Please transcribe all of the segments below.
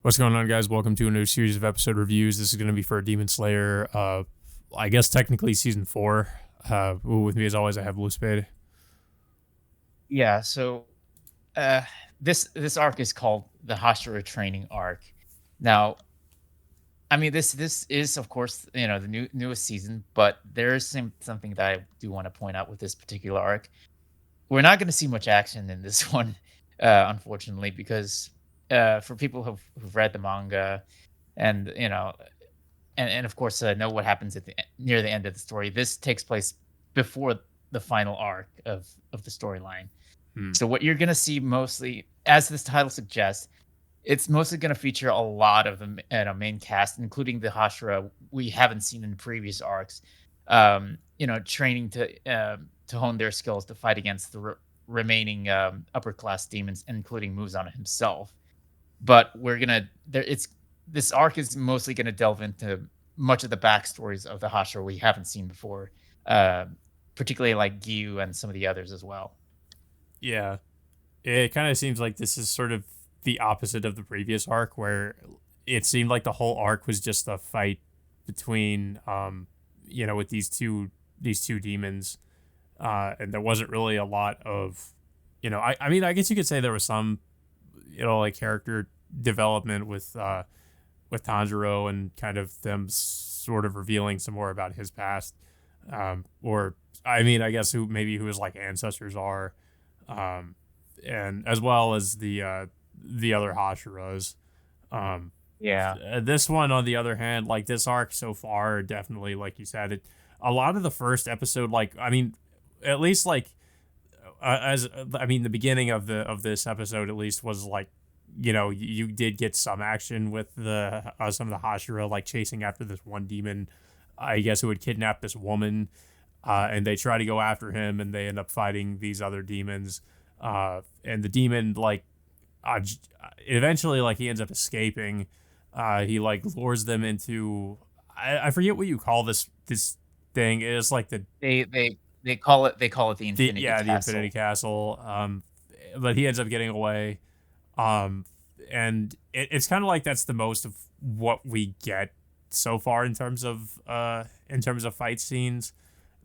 What's going on, guys? Welcome to a new series of episode reviews. This is going to be for Demon Slayer. I guess technically season four. With me as always, I have Blue Spade. Yeah, so uh this arc is called the Hashira training arc. Now, I mean this is of course, the newest season, but there is something that I do want to point out with this particular arc. We're not going to see much action in this one, unfortunately, because for people who've read the manga and and of course know what happens near the end of the story, this takes place before the final arc of the storyline. Hmm. So what you're gonna see mostly, as this title suggests, it's mostly gonna feature a lot of the main cast, including the Hashira we haven't seen in previous arcs. Training to hone their skills to fight against the remaining upper class demons, including Muzan himself. But we're gonna there. It's this arc is mostly gonna delve into much of the backstories of the Hashira we haven't seen before, uh, particularly like Gyu and some of the others as well. Yeah, it kind of seems like this is sort of the opposite of the previous arc, where it seemed like the whole arc was just a fight between, with these two demons, and there wasn't really a lot of, I mean, I guess you could say there was some, like character development with Tanjiro and kind of them sort of revealing some more about his past, or I mean, I guess who his like ancestors are, um, and as well as the other Hashiras. Um, Yeah. this one, on the other hand, like this arc so far, definitely, like you said, a lot of the first episode, like I mean, at least like as I mean, the beginning of this episode at least was like, you did get some action with the some of the Hashira like chasing after this one demon, I guess, who had kidnapped this woman, and they try to go after him, and they end up fighting these other demons, and the demon like uh, eventually like he ends up escaping. He like lures them into, I forget what you call this thing. It's like They call it the the Infinity yeah, the Infinity Castle. Castle. But he ends up getting away. Um, and it's kind of like that's the most of what we get so far in terms of fight scenes,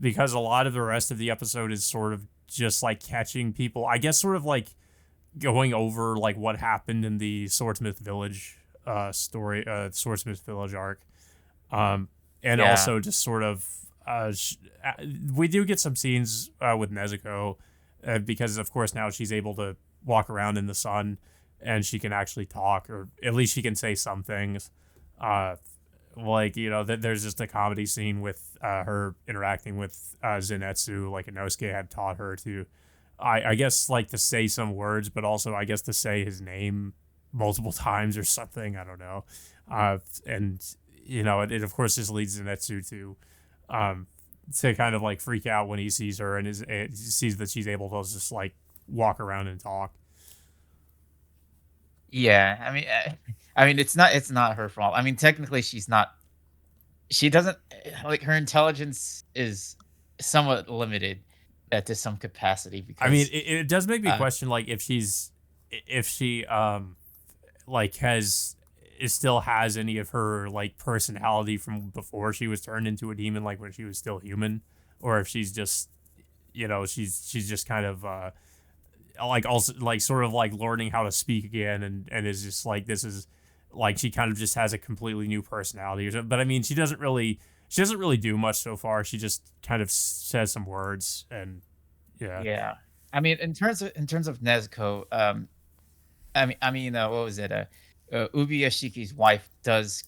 because a lot of the rest of the episode is sort of just like catching people. I guess sort of like going over like what happened in the Swordsmith Village Swordsmith Village arc. And Yeah. also just sort of we do get some scenes with Nezuko, because of course now she's able to walk around in the sun, and she can actually talk, or at least she can say some things. Uh, like there's just a comedy scene with her interacting with Zenitsu, like Inosuke had taught her to, I guess, like to say some words, but also I guess to say his name multiple times or something. I don't know. And it of course just leads Zenitsu um, to kind of like freak out when he sees her, and sees that she's able to just like walk around and talk. Yeah, I mean, it's not her fault. I mean, technically, she doesn't like her intelligence is somewhat limited, to some capacity I mean, because, it does make me uh, question like if she like has it still has any of her like personality from before she was turned into a demon, like when she was still human, or if she's just she's just kind of like also like sort of like learning how to speak again, and is just like this is like she kind of just has a completely new personality or something. But I mean, she doesn't really do much so far. She just kind of says some words, and yeah. yeah. I mean, in terms of Nezuko, what was it? Ubiyashiki's wife does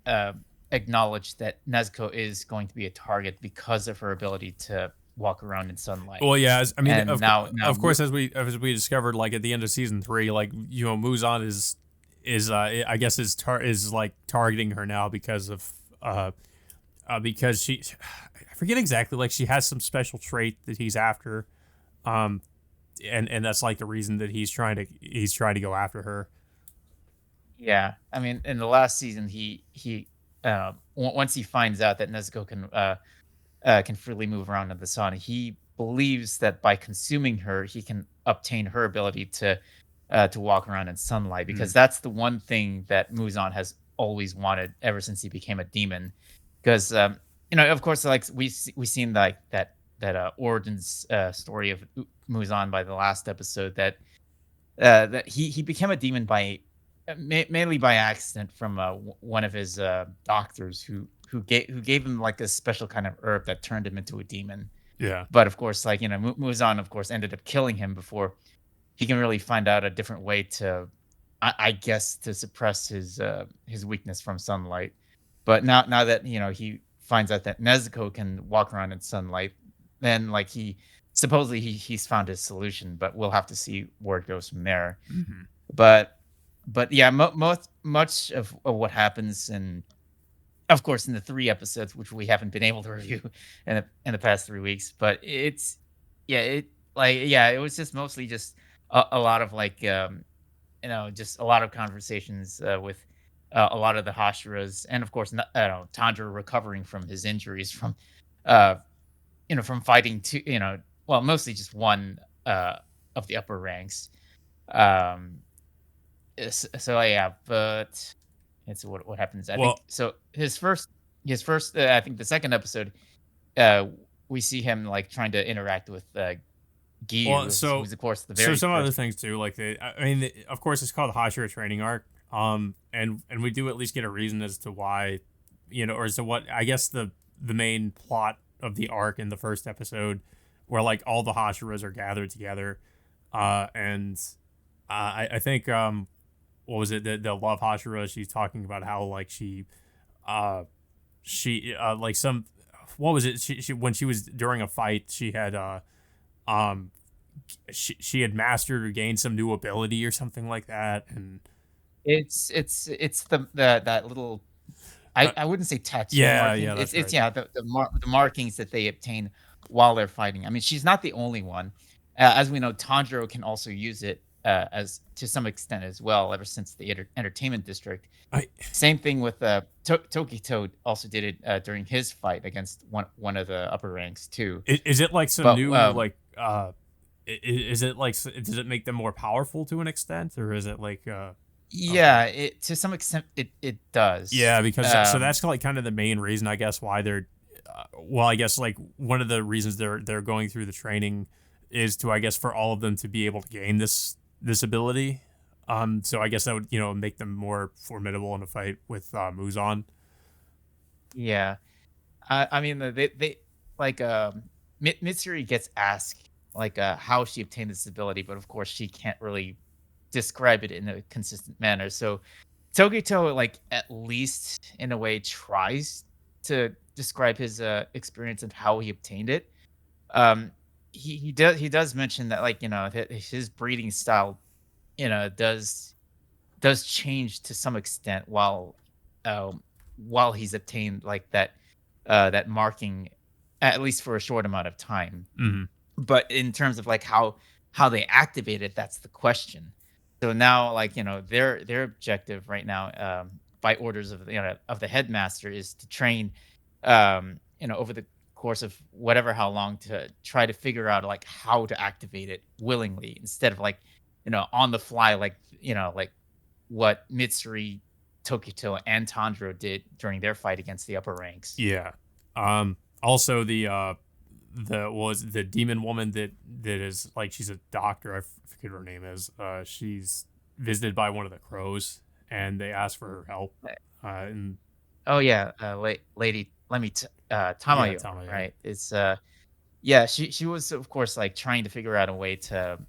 uh, acknowledge that Nezuko is going to be a target because of her ability to walk around in sunlight. Well, yeah. I mean, And now, of course, as we discovered, like at the end of season three, like Muzan is I guess is like targeting her now because she, I forget exactly, like she has some special trait that he's after, um, and that's like the reason that he's trying to go after her. yeah, I mean, in the last season, once he finds out that Nezuko can freely move around in the sun, he believes that by consuming her, he can obtain her ability to to walk around in sunlight because that's the one thing that Muzan has always wanted ever since he became a demon. Because of course, like we seen like that origins story of Muzan by the last episode that he became a demon by mainly by accident from one of his doctors who gave him like a special kind of herb that turned him into a demon. Yeah. But of course, like Muzan, of course, ended up killing him before he can really find out a different way to, I guess, to suppress his weakness from sunlight. But now that he finds out that Nezuko can walk around in sunlight, then like he supposedly he's found his solution. But we'll have to see where it goes from there. Hmm. But yeah, much of what happens and of course in the 3 episodes which we haven't been able to review in the past 3 weeks, but it's yeah it like yeah it was just mostly just a lot of like just a lot of conversations with a lot of the Hashiras, and of course Tanjiro recovering from his injuries from uh from fighting two, well, mostly just one of the upper ranks. um so yeah, but it's what happens. I think Well, so. His first, I think the second episode, uh, we see him like trying to interact with well, Giyu, so who's of course the so very some other first. things too, like of course, it's called the Hashira training arc. And we do at least get a reason as to why, or as to what I guess the main plot of the arc in the first episode, where like all the Hashiras are gathered together, and I think what was it, the love Hashira? She's talking about how like uh like some, what was it, she when she was during a fight, she had um she had mastered or gained some new ability or something like that. And It's the that little, uh, I wouldn't say tattoo yeah, marking. yeah, It's that's it's right. yeah, the markings that they obtain while they're fighting. I mean, she's not the only one. As we know, Tanjiro can also use it as to some extent as well. Ever since the entertainment district, I same thing with Tokito also did it during his fight against one of the upper ranks too. is it like some But new like is it like does it make them more powerful to an extent, or is it like okay. yeah, it to some extent it does. Yeah, because so that's like kind of the main reason, I guess, why they're well, I guess like one of the reasons they're going through the training is to, I guess, for all of them to be able to gain this ability. So I guess that would, make them more formidable in a fight with Muzan. Yeah. I mean, they like Mitsuri gets asked like how she obtained this ability, but of course she can't really describe it in a consistent manner. So Togito like at least in a way tries to describe his experience and how he obtained it. Um he does mention that like his breeding style does change to some extent while he's obtained like that marking, at least for a short amount of time. Hmm. But in terms of like how they activate it, that's the question. So now, like their objective right now, by orders of of the headmaster, is to train, over the course of whatever how long to try to figure out like how to activate it willingly instead of like on the fly like what Mitsuri, Tokito, and Tanjiro did during their fight against the upper ranks. Yeah. Also the was the demon woman that is like, she's a doctor. Forget what her name is. She's visited by one of the crows, and they ask for her help. And Oh yeah, lady, let me yeah, Tamayo, Tamayo. right? It's yeah, she was of course like trying to figure out a way to,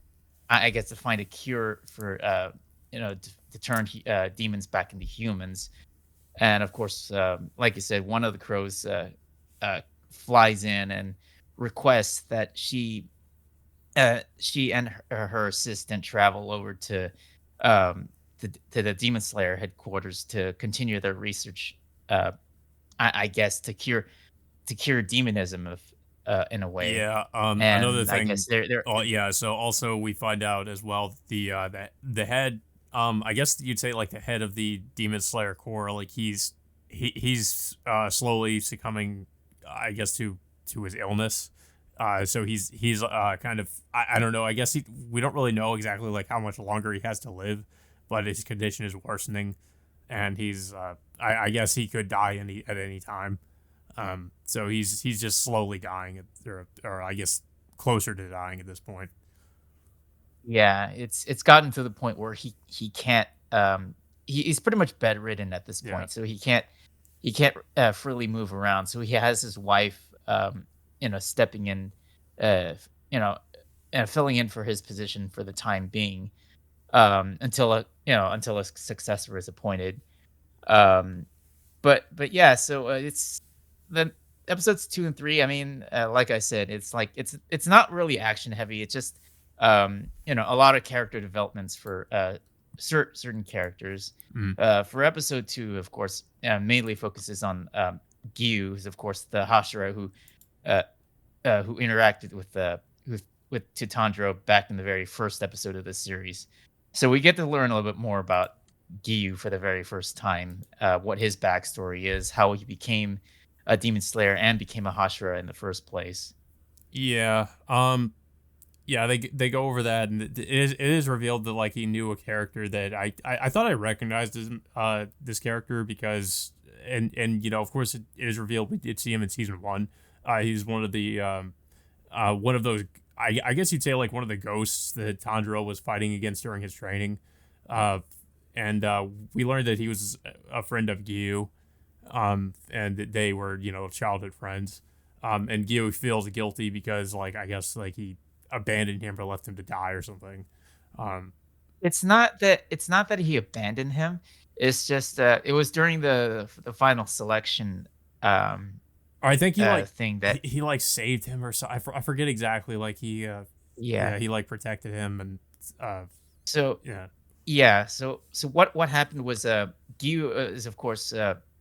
I guess, to find a cure for to turn demons back into humans. And of course, like you said, one of the crows flies in and requests that she and her assistant travel over um, to the Demon Slayer headquarters to continue their research. I guess to cure demonism of in a way, Yeah. Another and I guess thing. they're Oh yeah. So also we find out as well the head. I guess you'd say like the head of the Demon Slayer Corps. Like he's slowly succumbing, I guess, to his illness. So he's kind of I don't know. I guess we don't really know exactly like how much longer he has to live, but his condition is worsening, and he's I guess he could die at any time. So he's just slowly dying, or I guess closer to dying at this point. Yeah, it's gotten to the point where he can't, he's pretty much bedridden at this Yeah. point, so he can't, freely move around, so he has his wife, stepping in, you know, filling in for his position for the time being, until a successor is appointed. Um, but yeah, so, it's the episodes 2 and 3, I mean, like I said, it's like it's not really action heavy, it's just, a lot of character developments for, certain characters. Mm. For episode 2, of course, mainly focuses on, Gyu, who's, of course, the Hashira uh, who interacted with Titandro back in the very first episode of the series. So we get to learn a little bit more about Gyu for the very first time, what his backstory is, how he became a demon slayer and became a Hashira in the first place. Yeah. Yeah, they go over that, and it is revealed that like he knew a character that I thought I recognized this character because and of course it is revealed we did see him in season one. He's one of the one of those I guess you'd say like one of the ghosts that Tanjiro was fighting against during his training, uh, and we learned that he was a friend of Gyu, and that they were childhood friends. And Gyu feels guilty because like I guess like he abandoned him or left him to die or something. Um, It's not that he abandoned him. It's just it was during the final selection um I think thing that he like saved him or so. I forget exactly. Like yeah. yeah, he like protected him and uh, So yeah. yeah, so what happened was Gyu is of course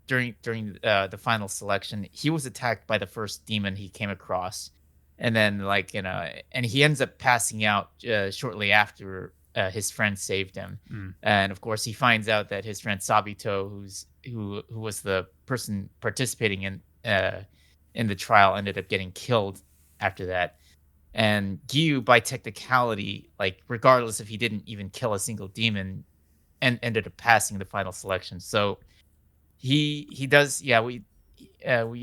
during the final selection, he was attacked by the first demon he came across. And then like, and he ends up passing out shortly after his friend saved him. Mm. And of course he finds out that his friend Sabito, who was the person participating in the trial, ended up getting killed after that. And Gyu, by technicality, like regardless if he didn't even kill a single demon, and ended up passing the final selection. So he does, yeah. We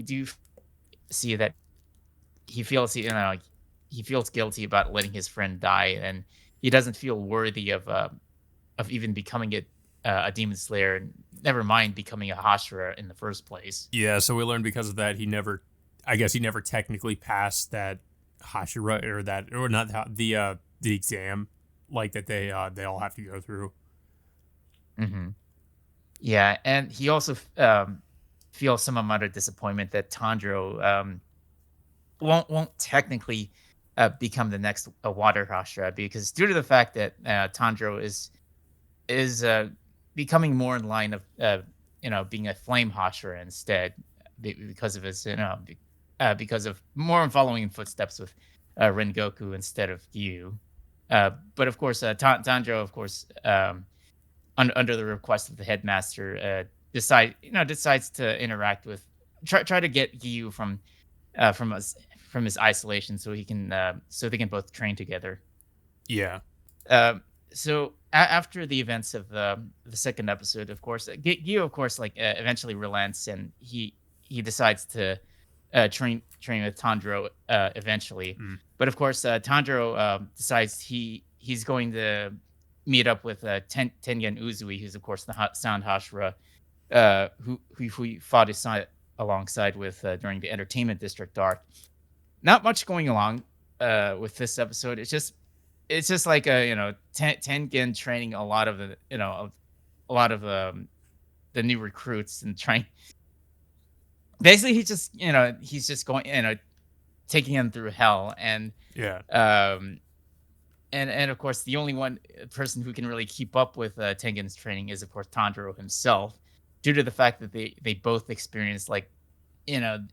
do see that he feels guilty about letting his friend die, and he doesn't feel worthy of even becoming a demon slayer, and never mind becoming a Hashira in the first place. Yeah, so we learned because of that I guess he never technically passed that Hashira or that or not the exam like that they all have to go through. Hmm. Yeah, and he also feels some amount of disappointment that Tandro won't technically become the next water Hashira, because due to the fact that Tandro is becoming more in line of being a flame Hashira instead, because of his because of more in following in footsteps with Rengoku instead of Gyu. But of course, Tanjiro, of course, under the request of the headmaster, decides to interact with, try to get Gyu from his isolation, so so they can both train together. Yeah. So after the events of the second episode, of course, Gyu, of course, like eventually relents, and he decides to train with Tanjiro eventually. Mm. But of course, Tanjiro decides he's going to meet up with Tengen Uzui, who's of course the Sound Hashira, who he fought alongside with during the Entertainment District arc. Not much going along with this episode. It's just like Tengen training a lot of the new recruits, and trying. Basically, he's just going, taking them through hell. And Yeah. and of course the only one person who can really keep up with Tengen's training is of course Tanjiro himself, due to the fact that they both experienced, like,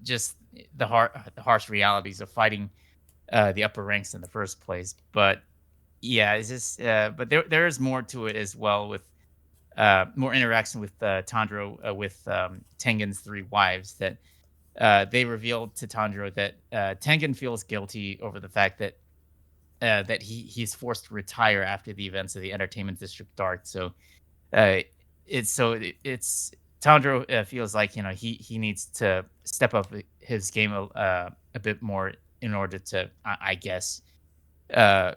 just the harsh realities of fighting the upper ranks in the first place. But yeah, it's just but there is more to it as well, with more interaction with Tanjiro with Tengen's three wives, that they revealed to Tanjiro that Tengen feels guilty over the fact that that he's forced to retire after the events of the Entertainment District arc. So uh, it's Tanjiro feels like he needs to step up his game a bit more in order to I guess uh,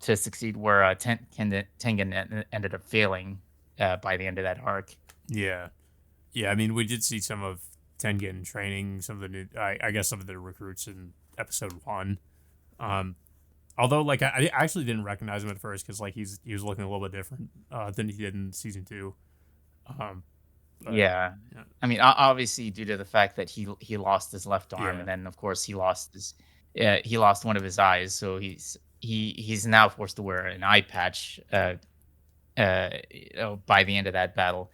to succeed where Tengen ended up failing by the end of that arc. Yeah. Yeah, I mean, we did see some of Tengen training some of the new, I guess, some of the recruits in episode one. Um, Although, like, I actually didn't recognize him at first because, like, he was looking a little bit different than he did in season two. Um, but Yeah. yeah, I mean, obviously due to the fact that he lost his left arm, yeah, and then of course he lost one of his eyes, so he's now forced to wear an eye patch by the end of that battle.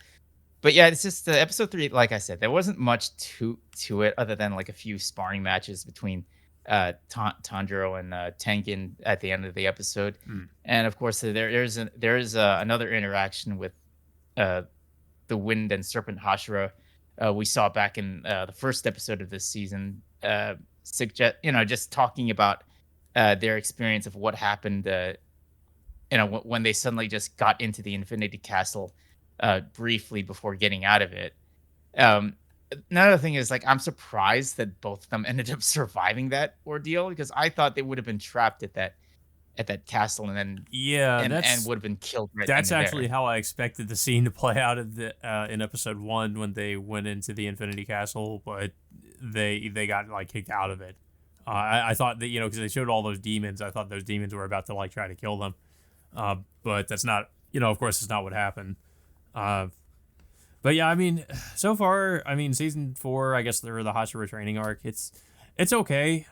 But yeah, it's just episode 3, like I said, there wasn't much to it other than like a few sparring matches between Tanjiro and Tengen at the end of the episode. mm, And of course there is another interaction with uh the Wind and Serpent Hashira we saw back in the first episode of this season. Suggest just talking about their experience of what happened. When they suddenly just got into the Infinity Castle briefly before getting out of it. Um, Another thing is like I'm surprised that both of them ended up surviving that ordeal because I thought they would have been trapped at that castle and then yeah. and would have been killed right then That's and actually there. how I expected the scene to play out in episode one when they went into the Infinity Castle, but they got like kicked out of it. I thought that because they showed all those demons, I thought those demons were about to like try to kill them, but that's not of course it's not what happened. Uh, but yeah, I mean, so far, I mean, season four, I guess they're the Hashira training arc. It's okay.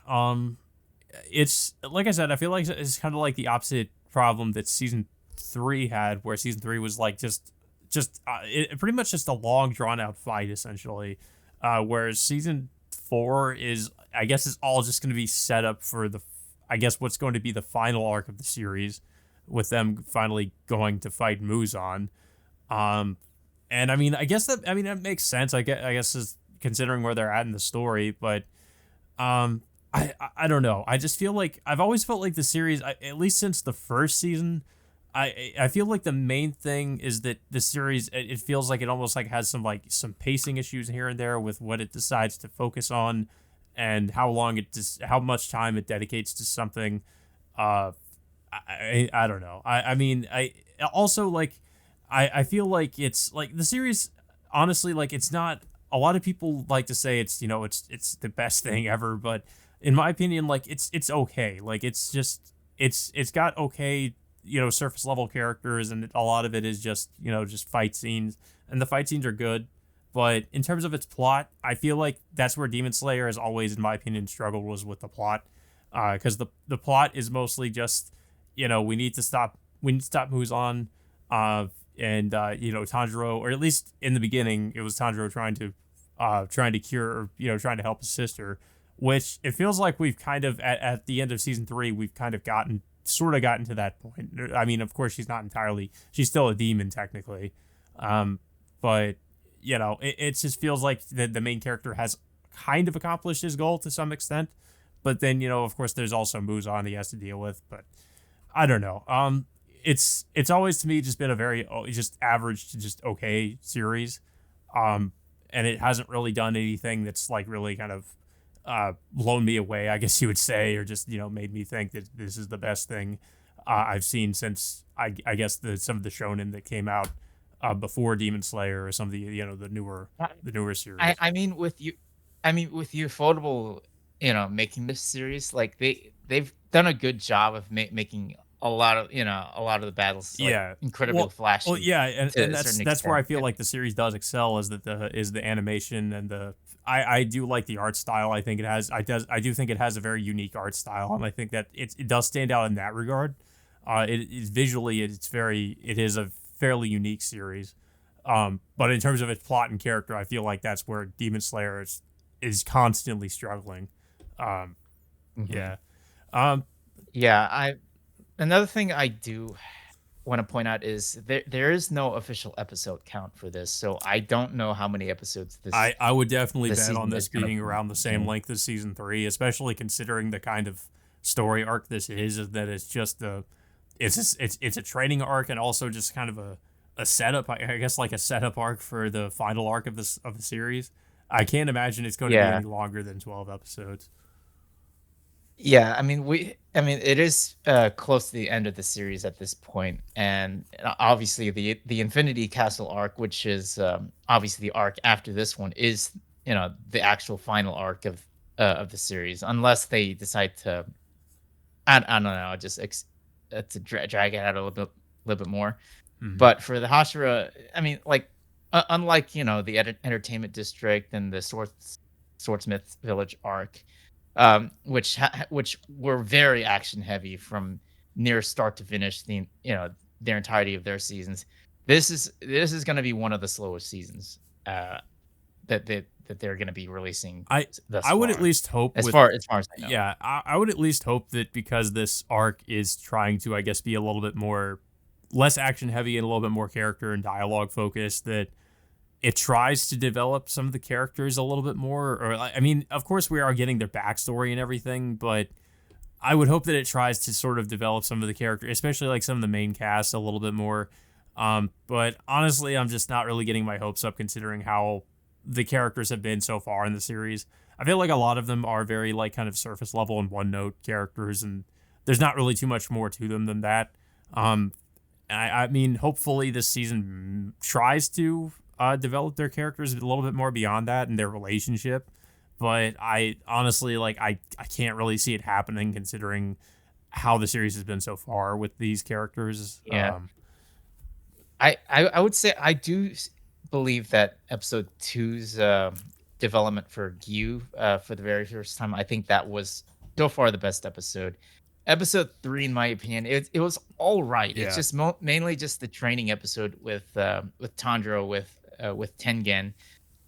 It's like I said, I feel like it's kind of like the opposite problem that season three had, where season three was like pretty much just a long drawn out fight essentially, whereas season four is I guess is all just going to be set up for I guess what's going to be the final arc of the series, with them finally going to fight Muzan. Um, and I mean, I mean that makes sense. I guess is considering where they're at in the story, but I don't know. I just feel like I've always felt like the series, at least since the first season, I feel like the main thing is that the series it feels like it almost like has some pacing issues here and there with what it decides to focus on, and how much time it dedicates to something. Uh, I don't know. I mean I also like I feel like it's like the series honestly like it's not a lot of people like to say it's it's the best thing ever, but in my opinion like it's okay. Like it's got okay, surface level characters, and a lot of it is just, just fight scenes, and the fight scenes are good. But in terms of its plot, I feel like that's where Demon Slayer has always, in my opinion, struggled, was with the plot. Because the plot is mostly just, we need to stop Muzan, and Tanjiro, or at least in the beginning, it was Tanjiro trying to cure, or trying to help his sister, which it feels like we've kind of at the end of season three, we've kind of gotten to that point. I mean, of course, she's still a demon technically, but it just feels like the main character has kind of accomplished his goal to some extent. But then, of course, there's also Muzan he has to deal with. But I don't know. It's always to me just been a very just average to just okay series, and it hasn't really done anything that's like really kind of blown me away, I guess you would say, or just made me think that this is the best thing I've seen since I guess some of the shonen that came out before Demon Slayer, or some of the the newer I series. I mean, with you I mean, with Ufotable, making this series, like, they've done a good job of making a lot of the battles, like, Yeah. incredibly Well, flashy yeah, to and a certain that's where I extent, feel like the series does excel, is that the animation and I do like the art style. I think I do think it has a very unique art style, and I think that it does stand out in that regard. It is visually it is a fairly unique series. But in terms of its plot and character, I feel like that's where Demon Slayer is constantly struggling. Um, mhm. yeah. Um, Yeah, I another thing I do want to point out is there is no official episode count for this, so I don't know how many episodes I would definitely this bet on season this is gonna being around the same be. length as season three, especially considering the kind of story arc this is that it's just a it's a training arc and also just kind of a setup, I guess, like a setup arc for the final arc of this of the series. I can't imagine it's going to be Yeah. any longer than 12 episodes. Yeah, I mean, it is close to the end of the series at this point, and obviously the Infinity Castle arc, which is obviously the arc after this one, is the actual final arc of the series, unless they decide to I don't know, just to drag it out a little bit more. Mhm. But for the Hashira, I mean, like unlike the entertainment district and the Swordsmith Village arc, which were very action heavy from near start to finish, their entirety of their seasons. This is going to be one of the slowest seasons that they're going to be releasing I thus I would at far, least hope as with far as I know. yeah, I would at least hope that because this arc is trying to, I guess, be a little bit more less action heavy and a little bit more character and dialogue focused, that it tries to develop some of the characters a little bit more. Or I mean, of course, we are getting their backstory and everything, but I would hope that it tries to sort of develop some of the characters, especially like some of the main cast, a little bit more. But honestly, I'm just not really getting my hopes up considering how the characters have been so far in the series. I feel like a lot of them are very like kind of surface level and one note characters, and there's not really too much more to them than that. Um, I mean, hopefully this season tries to develop their characters a little bit more beyond that and their relationship. But I honestly I can't really see it happening considering how the series has been so far with these characters. Yeah. I would say I do believe that episode two's development for Gyu for the very first time. I think that was so far the best episode. Episode three, in my opinion, it was all right. It's Yeah. just mainly just the training episode with Tandro with Tengen,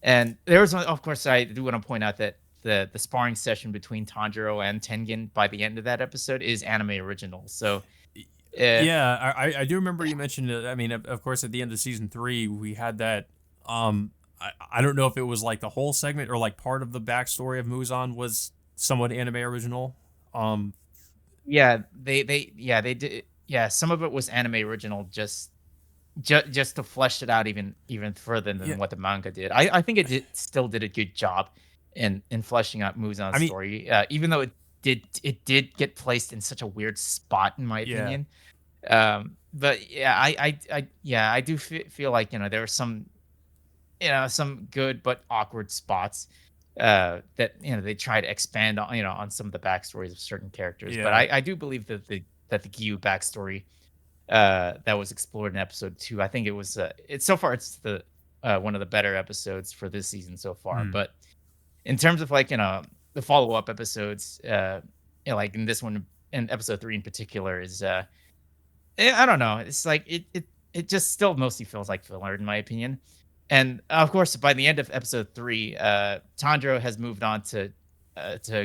and there was of course I do want to point out that the sparring session between Tanjiro and Tengen by the end of that episode is anime original. So uh, Yeah, I do remember you mentioned it. I mean, of course, at the end of season three, we had that. I don't know if it was like the whole segment or like part of the backstory of Muzan was somewhat anime original. Um, yeah, they did. Yeah, some of it was anime original, just to flesh it out even further yeah, than what the manga did. I think still did a good job in fleshing out I Muzan's mean, story, even though it did get placed in such a weird spot in my yeah, opinion. But yeah, I do feel like there were some good but awkward spots that they try to expand on on some of the backstories of certain characters. But yeah, I do believe that the Gyu backstory that was explored in episode two. I think it's so far it's the one of the better episodes for this season so far. mm, But in terms of like the follow up episodes, like in this one in episode three in particular is I don't know. It's like it just still mostly feels like filler in my opinion. And of course, by the end of episode three, Tandro has moved on to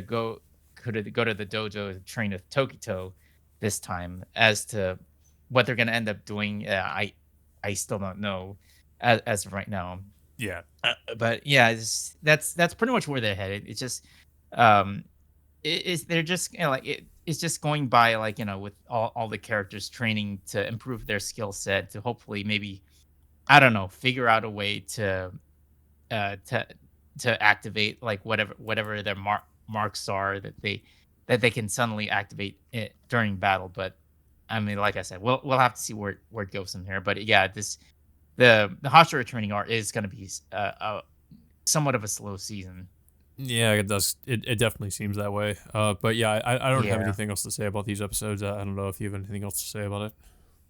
go to the dojo to train with Tokito this time. As to what they're going to end up doing, I still don't know as of right now. yeah, But yeah, that's pretty much where they're headed. It's just um, they're just it's just going by like with all the characters training to improve their skill set to hopefully maybe I don't know figure out a way uh to to activate like whatever their marks are that they can suddenly activate it during battle. But I mean, like I said, we'll have to see where it goes from here. But yeah, the Hashira training art is going to be somewhat of a slow season. yeah. It does. It definitely seems that way. But yeah, I don't have Yeah. anything else to say about these episodes. I don't know if you have anything else to say about it.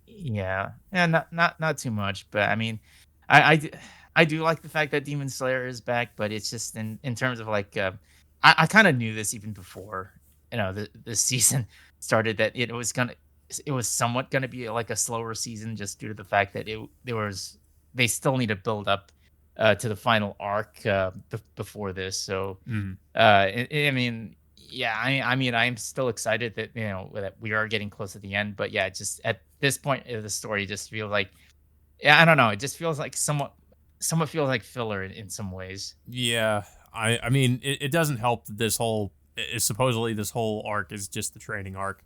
Yeah, yeah, not too much, but I mean, I do like the fact that Demon Slayer is back, but it's just in terms of like, I kind of knew this even before the season started that it was somewhat gonna be like a slower season just due to the fact that they still need to build up to the final arc before this. So Mm, I mean, Yeah, I mean, I'm still excited that that we are getting close to the end, but yeah, just at this point of the story, it just feels like yeah, I don't know, it just feels like somewhat feels like filler in some ways. Yeah, I mean, it doesn't help that supposedly this whole arc is just the training arc.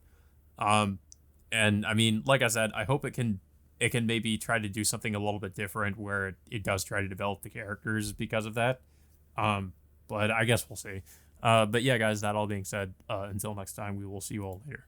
Um, and I mean, like I said, I hope it can maybe try to do something a little bit different where it does try to develop the characters because of that. Um, but I guess we'll see. But yeah, guys, that all being said, until next time, we will see you all later.